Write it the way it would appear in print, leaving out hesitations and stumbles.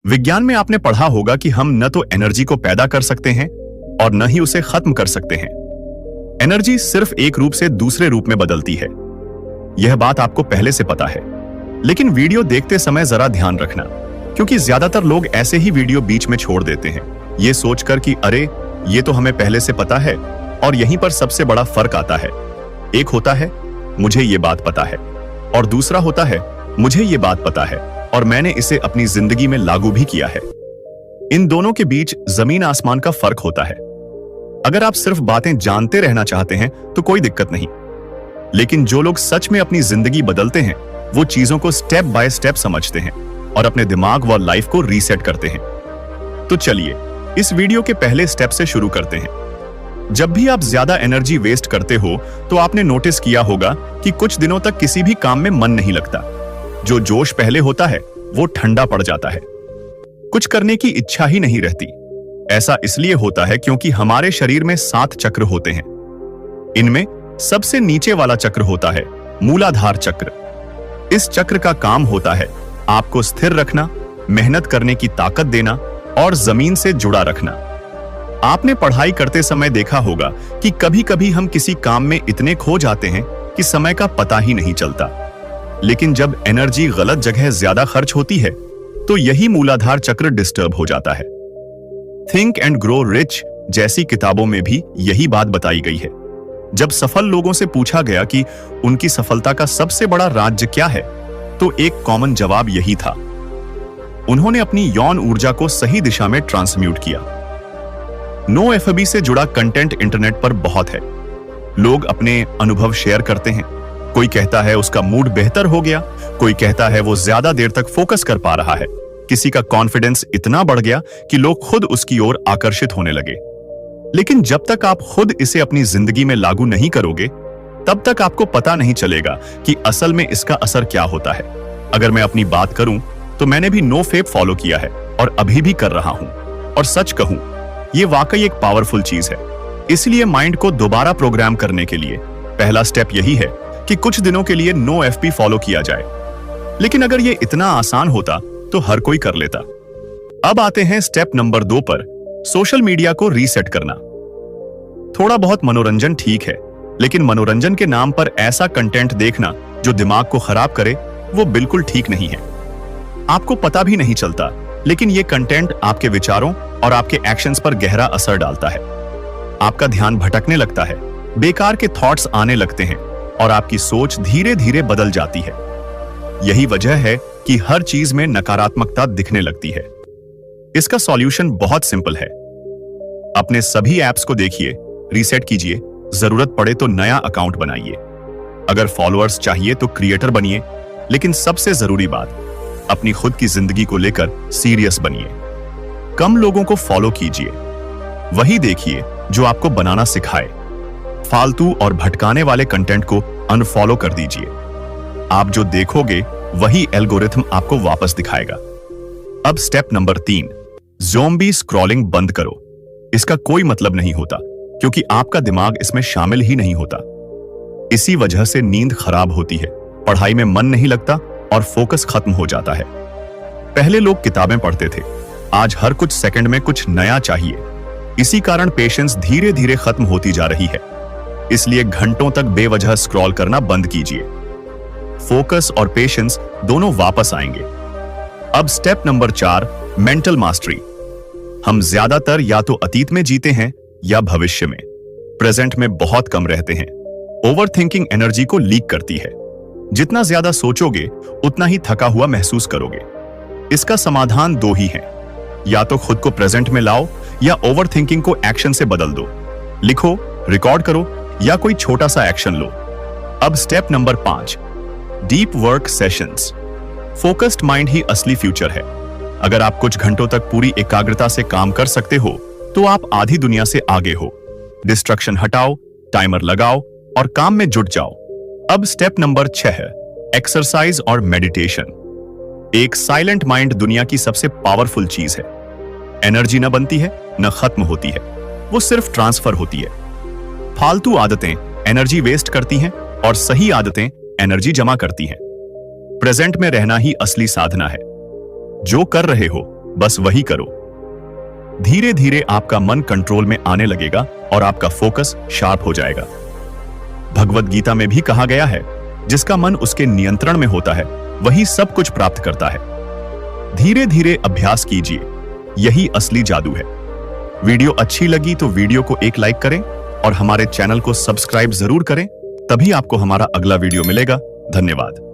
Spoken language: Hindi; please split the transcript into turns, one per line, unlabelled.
विज्ञान में आपने पढ़ा होगा कि हम न तो एनर्जी को पैदा कर सकते हैं और न ही उसे खत्म कर सकते हैं। एनर्जी सिर्फ एक रूप से दूसरे रूप में बदलती है। यह बात आपको पहले से पता है, लेकिन वीडियो देखते समय जरा ध्यान रखना, क्योंकि ज्यादातर लोग ऐसे ही वीडियो बीच में छोड़ देते हैं, ये सोचकर कि अरे ये तो हमें पहले से पता है। और यहीं पर सबसे बड़ा फर्क आता है। एक होता है मुझे ये बात पता है, और दूसरा होता है मुझे ये बात पता है और मैंने इसे अपनी जिंदगी में लागू भी किया है। इन दोनों के बीच जमीन आसमान का फर्क होता है। अगर आप सिर्फ बातें जानते रहना चाहते हैं तो कोई दिक्कत नहीं, लेकिन जो लोग सच में अपनी जिंदगी बदलते हैं वो चीजों को स्टेप बाय स्टेप समझते हैं और अपने दिमाग व लाइफ को रीसेट करते हैं। तो चलिए इस वीडियो के पहले स्टेप से शुरू करते हैं। जब भी आप ज्यादा एनर्जी वेस्ट करते हो तो आपने नोटिस किया होगा कि कुछ दिनों तक किसी भी काम में मन नहीं लगता। जो जोश पहले होता है वो ठंडा पड़ जाता है, कुछ करने की इच्छा ही नहीं रहती। ऐसा इसलिए होता है क्योंकि हमारे शरीर में 7 चक्र होते हैं। इनमें सबसे नीचे वाला चक्र होता है मूलाधार चक्र। इस चक्र का काम होता है आपको स्थिर रखना, मेहनत करने की ताकत देना और जमीन से जुड़ा रखना। आपने पढ़ाई करते समय देखा होगा कि कभी-कभी हम किसी काम में इतने खो जाते हैं कि समय का पता ही नहीं चलता। लेकिन जब एनर्जी गलत जगह ज्यादा खर्च होती है तो यही मूलाधार चक्र डिस्टर्ब हो जाता है। थिंक एंड ग्रो रिच जैसी किताबों में भी यही बात बताई गई है। जब सफल लोगों से पूछा गया कि उनकी सफलता का सबसे बड़ा राज क्या है, तो एक कॉमन जवाब यही था, उन्होंने अपनी यौन ऊर्जा को सही दिशा में ट्रांसम्यूट किया। नो एफबी से जुड़ा कंटेंट इंटरनेट पर बहुत है। लोग अपने अनुभव शेयर करते हैं। कोई कहता है उसका मूड बेहतर हो गया, कोई कहता है वो ज्यादा देर तक फोकस कर पा रहा है, किसी का कॉन्फिडेंस इतना बढ़ गया कि लोग खुद उसकी ओर आकर्षित होने लगे। लेकिन जब तक आप खुद इसे अपनी जिंदगी में लागू नहीं करोगे तब तक आपको पता नहीं चलेगा कि असल में इसका असर क्या होता है। अगर मैं अपनी बात करूं तो मैंने भी नो फेप फॉलो किया है और अभी भी कर रहा हूं, और सच कहूं ये वाकई एक पावरफुल चीज है। इसलिए माइंड को दोबारा प्रोग्राम करने के लिए पहला स्टेप यही है कि कुछ दिनों के लिए नो एफपी फॉलो किया जाए। लेकिन अगर ये इतना आसान होता तो हर कोई कर लेता। अब आते हैं स्टेप नंबर 2 पर, सोशल मीडिया को रीसेट करना। थोड़ा बहुत मनोरंजन ठीक है, लेकिन मनोरंजन के नाम पर ऐसा कंटेंट देखना जो दिमाग को खराब करे वो बिल्कुल ठीक नहीं है। आपको पता भी नहीं चलता, लेकिन ये कंटेंट आपके विचारों और आपके एक्शंस पर गहरा असर डालता है। आपका ध्यान भटकने लगता है, बेकार के थॉट्स आने लगते हैं और आपकी सोच धीरे धीरे बदल जाती है। यही वजह है कि हर चीज में नकारात्मकता दिखने लगती है। इसका सॉल्यूशन बहुत सिंपल है। अपने सभी ऐप्स को देखिए, रीसेट कीजिए, जरूरत पड़े तो नया अकाउंट बनाइए। अगर फॉलोअर्स चाहिए तो क्रिएटर बनिए, लेकिन सबसे जरूरी बात, अपनी खुद की जिंदगी को लेकर सीरियस बनिए। कम लोगों को फॉलो कीजिए, वही देखिए जो आपको बनाना सिखाए। फालतू और भटकाने वाले कंटेंट को अनफॉलो कर दीजिए। आप जो देखोगे वही एल्गोरिथम आपको वापस दिखाएगा। अब स्टेप नंबर 3, ज़ॉम्बी स्क्रॉलिंग बंद करो। इसका कोई मतलब नहीं होता, क्योंकि आपका दिमाग इसमें शामिल ही नहीं होता। इसी वजह से नींद खराब होती है, पढ़ाई में मन नहीं लगता और फोकस खत्म हो जाता है। पहले लोग किताबें पढ़ते थे, आज हर कुछ सेकंड में कुछ नया चाहिए। इसी कारण पेशेंस धीरे धीरे खत्म होती जा रही है। इसलिए घंटों तक बेवजह स्क्रॉल करना बंद कीजिए। फोकस और पेशेंस दोनों वापस आएंगे। अब स्टेप नंबर 4, मेंटल मास्टरी। हम ज्यादातर या तो अतीत में जीते हैं या भविष्य में, प्रेजेंट में बहुत कम रहते हैं। ओवरथिंकिंग एनर्जी को लीक करती है। जितना ज्यादा सोचोगे उतना ही थका हुआ महसूस करोगे। इसका समाधान 2 ही है, या तो खुद को प्रेजेंट में लाओ या ओवरथिंकिंग को एक्शन से बदल दो। लिखो, रिकॉर्ड करो या कोई छोटा सा एक्शन लो। अब step number 5, deep work sessions. Focused mind ही असली फ्यूचर है। अगर आप कुछ घंटों तक पूरी एकाग्रता से काम कर सकते हो तो आप आधी दुनिया से आगे हो। डिस्ट्रक्शन हटाओ, टाइमर लगाओ और काम में जुट जाओ। अब स्टेप नंबर 6 है एक्सरसाइज और मेडिटेशन। एक साइलेंट माइंड दुनिया की सबसे पावरफुल चीज है। एनर्जी न बनती है न खत्म होती है, वो सिर्फ ट्रांसफर होती है। फालतू आदतें एनर्जी वेस्ट करती हैं और सही आदतें एनर्जी जमा करती हैं। प्रेजेंट में रहना ही असली साधना है। जो कर रहे हो बस वही करो। धीरे धीरे आपका मन कंट्रोल में आने लगेगा और आपका फोकस शार्प हो जाएगा। भगवद गीता में भी कहा गया है, जिसका मन उसके नियंत्रण में होता है वही सब कुछ प्राप्त करता है। धीरे धीरे अभ्यास कीजिए, यही असली जादू है। वीडियो अच्छी लगी तो वीडियो को एक लाइक करें और हमारे चैनल को सब्सक्राइब जरूर करें, तभी आपको हमारा अगला वीडियो मिलेगा। धन्यवाद।